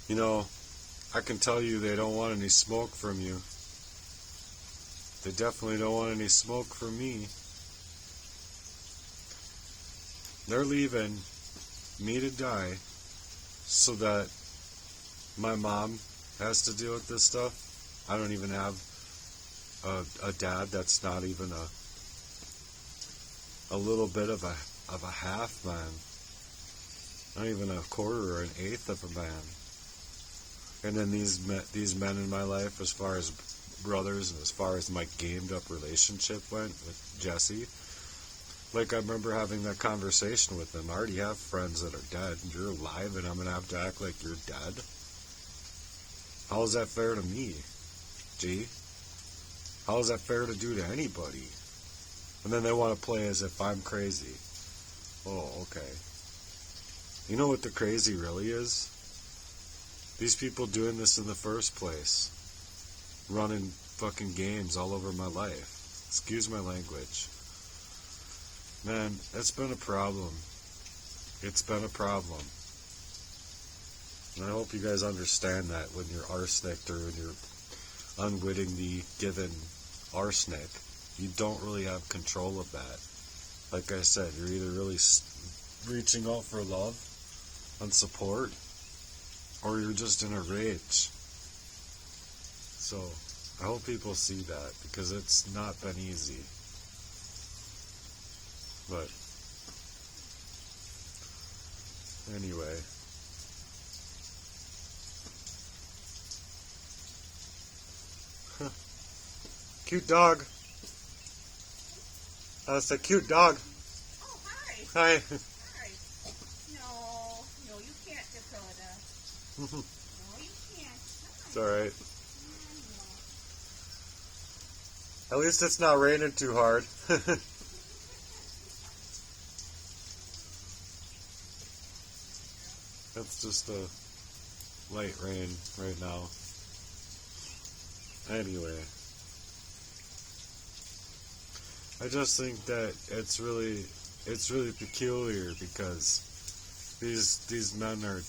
You know, I can tell you they don't want any smoke from you. They definitely don't want any smoke from me. They're leaving me to die so that my mom has to deal with this stuff. I don't even have a dad that's not even a little bit of a half man. Not even a quarter or an eighth of a man. And then these men in my life, as far as brothers and as far as my gamed up relationship went with Jesse, like I remember having that conversation with them. I already have friends that are dead. You're alive and I'm going to have to act like you're dead? How is that fair to me, G? How is that fair to do to anybody? And then they want to play as if I'm crazy. Oh, okay. You know what the crazy really is? These people doing this in the first place. Running fucking games all over my life. Excuse my language. Man, it's been a problem. It's been a problem. And I hope you guys understand that when you're arsenic or when you're unwittingly given arsenic, you don't really have control of that. Like I said, you're either really reaching out for love and support, or you're just in a rage. So, I hope people see that, because it's not been easy. But, anyway. Cute dog. That's a cute dog. Oh, hi. Hi. Hi. No, you can't, Dakota. No, you can't. It's alright. No. At least it's not raining too hard. It's just a light rain right now. Anyway. I just think that it's really peculiar, because these men are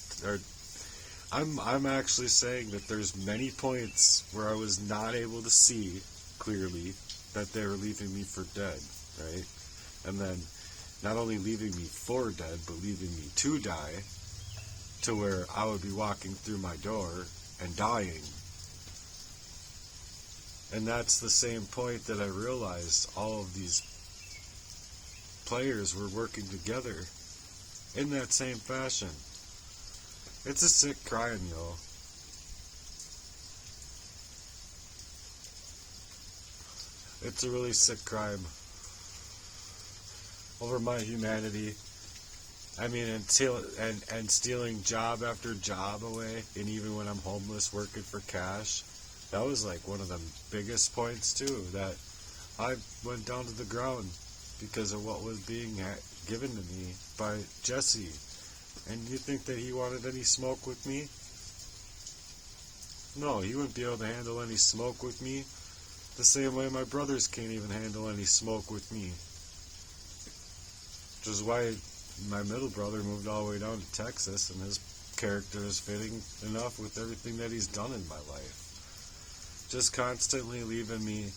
I'm actually saying that there's many points where I was not able to see clearly that they were leaving me for dead, right? And then not only leaving me for dead, but leaving me to die, to where I would be walking through my door and dying. And that's the same point that I realized all of these players were working together in that same fashion. It's a sick crime, yo. It's a really sick crime over my humanity. I mean, and stealing job after job away, and even when I'm homeless working for cash. That was like one of the biggest points too, that I went down to the ground because of what was being given to me by Jesse. And you think that he wanted any smoke with me? No, he wouldn't be able to handle any smoke with me the same way my brothers can't even handle any smoke with me. Which is why my middle brother moved all the way down to Texas, and his character is fitting enough with everything that he's done in my life. Just constantly leaving me,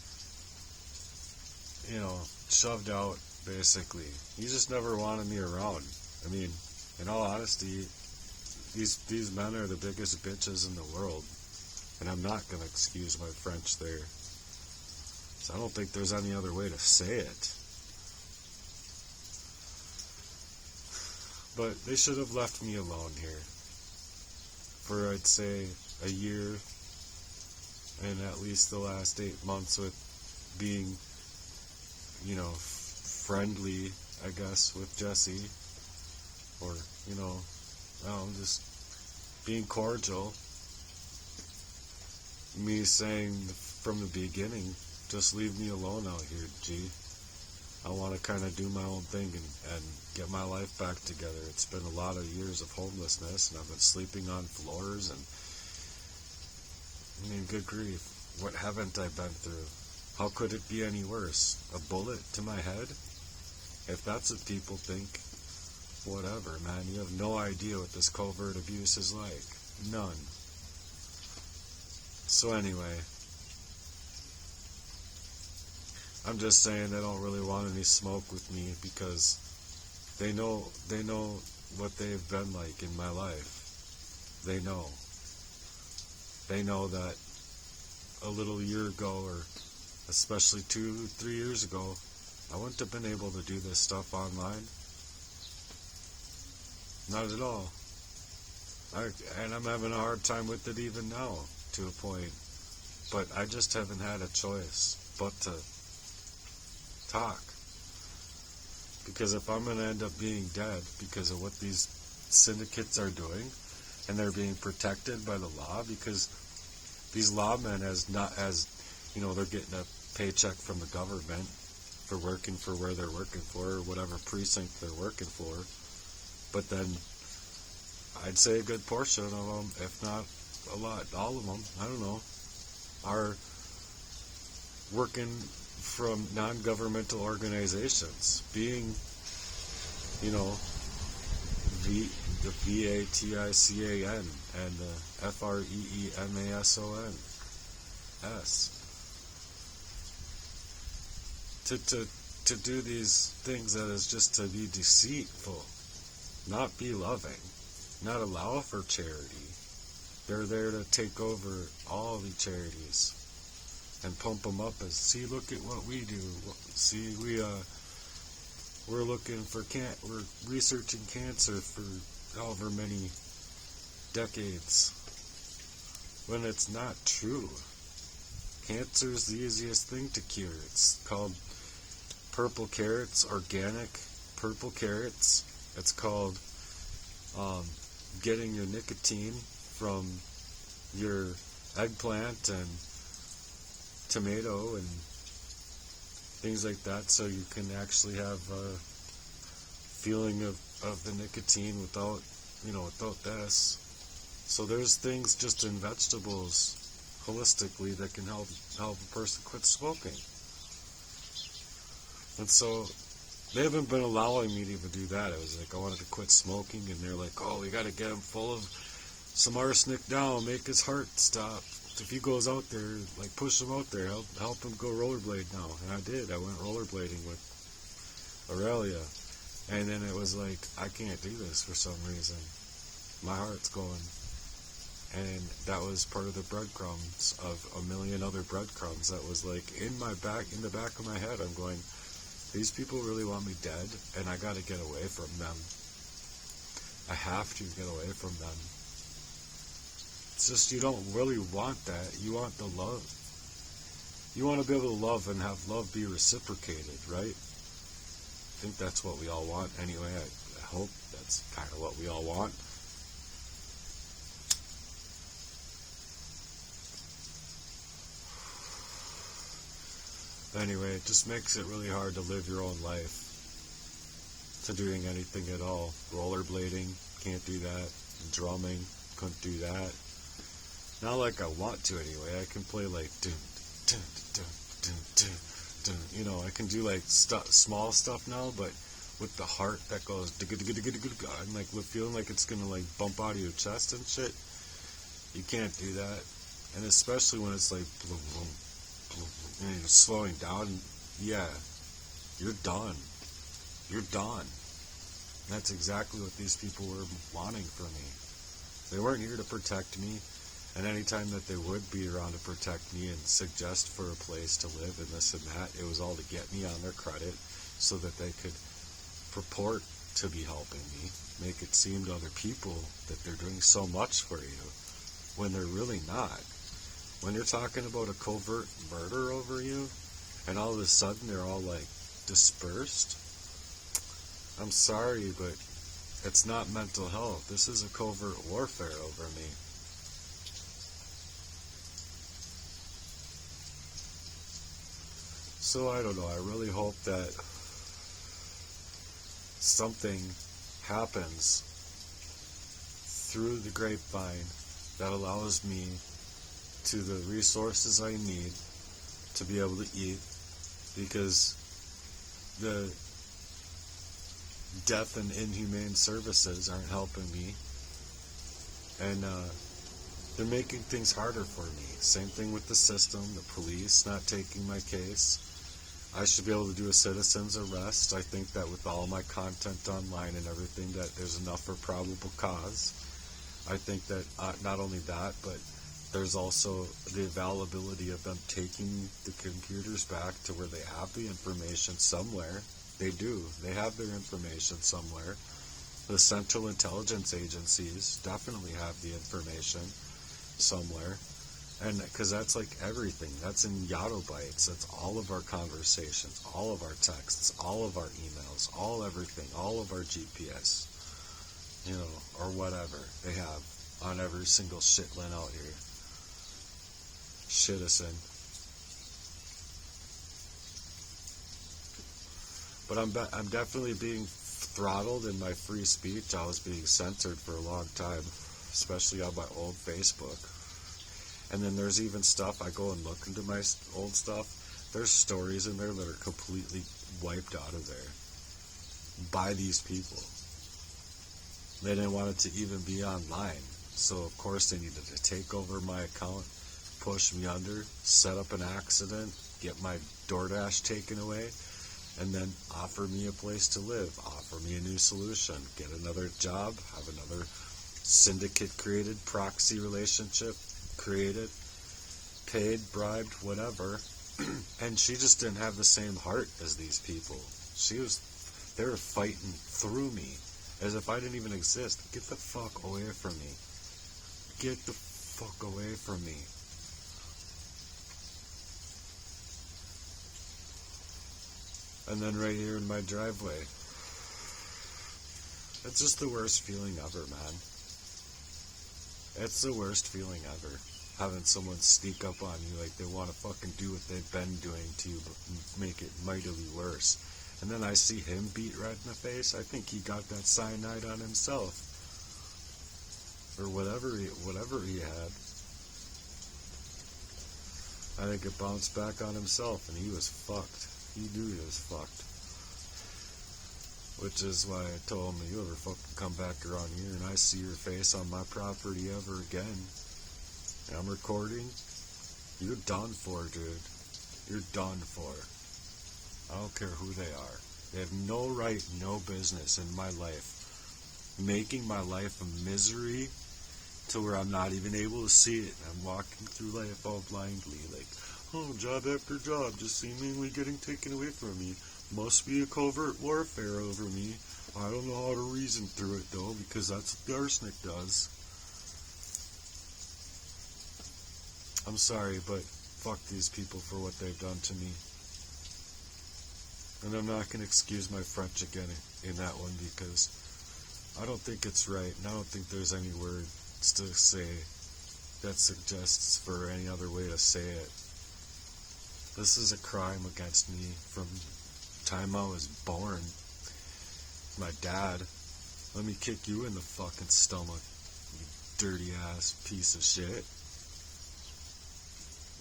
shoved out, basically. He just never wanted me around. I mean, in all honesty, these men are the biggest bitches in the world. And I'm not going to excuse my French there. So I don't think there's any other way to say it. But they should have left me alone here for, I'd say, a year, and at least the last 8 months with being, friendly, I guess, with Jesse, or, just being cordial. Me saying from the beginning, just leave me alone out here, G. I want to kind of do my own thing and get my life back together. It's been a lot of years of homelessness, and I've been sleeping on floors, and I mean, good grief, what haven't I been through? How could it be any worse? A bullet to my head? If that's what people think, whatever, man. You have no idea what this covert abuse is like. None. So anyway, I'm just saying they don't really want any smoke with me because they know what they've been like in my life. They know. They know that a little year ago, or especially 2-3 years ago, I wouldn't have been able to do this stuff online. Not at all. And I'm having a hard time with it even now, to a point. But I just haven't had a choice but to talk. Because if I'm going to end up being dead because of what these syndicates are doing, and they're being protected by the law, because these lawmen, they're getting a paycheck from the government for working for where they're working for, or whatever precinct they're working for. But then I'd say a good portion of them, if not a lot, all of them, I don't know, are working from non-governmental organizations, being, the VATICAN and the FREEMASON. To do these things that is just to be deceitful, not be loving, not allow for charity. They're there to take over all the charities and pump them up as, see, look at what we do. See, we're looking for we're researching cancer for however many decades, when it's not true. Cancer is the easiest thing to cure. It's called purple carrots, organic purple carrots. It's called getting your nicotine from your eggplant and tomato and things like that, so you can actually have a feeling of the nicotine without this. So there's things just in vegetables holistically that can help a person quit smoking. And so they haven't been allowing me to even do that. I was like, I wanted to quit smoking, and they're like, oh, we got to get him full of some arsenic now, make his heart stop. If he goes out there, like, push him out there, help him go rollerblade now. And I did. I went rollerblading with Aurelia. And then it was like, I can't do this for some reason. My heart's going. And that was part of the breadcrumbs of a million other breadcrumbs that was like in the back of my head. I'm going, these people really want me dead, and I got to get away from them. I have to get away from them. It's just, you don't really want that. You want the love. You want to be able to love and have love be reciprocated, right? I think that's what we all want anyway. I hope that's kind of what we all want. Anyway, it just makes it really hard to live your own life. To doing anything at all. Rollerblading, can't do that. Drumming, couldn't do that. Not like I want to anyway. I can play like dun, dun, dun, dun, dun, dun. I can do like small stuff now, but with the heart that goes, I'm like feeling like it's gonna like bump out of your chest and shit. You can't do that, and especially when it's like boom, boom, boom, and you're slowing down. Yeah, you're done. You're done. And that's exactly what these people were wanting from me. They weren't here to protect me. And any time that they would be around to protect me and suggest for a place to live and this and that, it was all to get me on their credit so that they could purport to be helping me, make it seem to other people that they're doing so much for you when they're really not. When you're talking about a covert murder over you and all of a sudden they're all like dispersed, I'm sorry, but it's not mental health. This is a covert warfare over me. So I don't know, I really hope that something happens through the grapevine that allows me to the resources I need to be able to eat, because the death and inhumane services aren't helping me, and They're making things harder for me. Same thing with the system, the police not taking my case. I should be able to do a citizen's arrest. I think that with all my content online and everything, that there's enough for probable cause. I think that not only that, but there's also the availability of them taking the computers back to where they have the information somewhere. They do. They have their information somewhere. The Central Intelligence Agencies definitely have the information somewhere. And because that's like everything. That's in yottabytes. That's all of our conversations, all of our texts, all of our emails, all everything, all of our GPS, or whatever they have on every single shitlin out here. Shitison. But I'm definitely being throttled in my free speech. I was being censored for a long time, especially on my old Facebook. And then there's even stuff, I go and look into my old stuff, there's stories in there that are completely wiped out of there by these people. They didn't want it to even be online. So of course they needed to take over my account, push me under, set up an accident, get my DoorDash taken away, and then offer me a place to live, offer me a new solution, get another job, have another syndicate created, proxy relationship created, paid, bribed, whatever. And she just didn't have the same heart as these people. They were fighting through me as if I didn't even exist. Get the fuck away from me. Get the fuck away from me. And then right here in my driveway. It's just the worst feeling ever, man. It's the worst feeling ever. Having someone sneak up on you like they want to fucking do what they've been doing to you, but make it mightily worse. And then I see him beat red in the face. I think he got that cyanide on himself. Or whatever he had. I think it bounced back on himself and he was fucked. He knew he was fucked. Which is why I told him, you ever fucking come back around here and I see your face on my property ever again, and I'm recording, you're done for, dude. You're done for. I don't care who they are. They have no right, no business in my life, making my life a misery to where I'm not even able to see it. I'm walking through life all blindly, like, oh, job after job, just seemingly getting taken away from me. Must be a covert warfare over me. I don't know how to reason through it, though, because that's what the arsenic does. I'm sorry, but fuck these people for what they've done to me. And I'm not going to excuse my French again in that one, because I don't think it's right, and I don't think there's any words to say that suggests for any other way to say it. This is a crime against me from time I was born. My dad, let me kick you in the fucking stomach, you dirty ass piece of shit.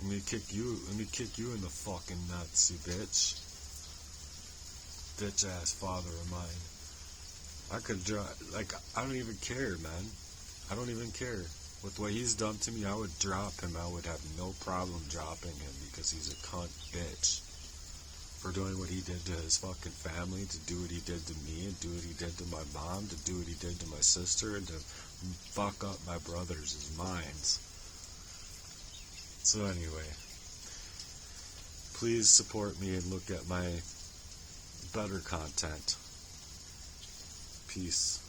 Let me kick you in the fucking nuts, you bitch. Bitch ass father of mine. I could I don't even care, man. I don't even care. With what he's done to me, I would drop him. I would have no problem dropping him because he's a cunt bitch. For doing what he did to his fucking family, to do what he did to me, and do what he did to my mom, to do what he did to my sister, and to fuck up my brothers' minds. So anyway, please support me and look at my better content. Peace.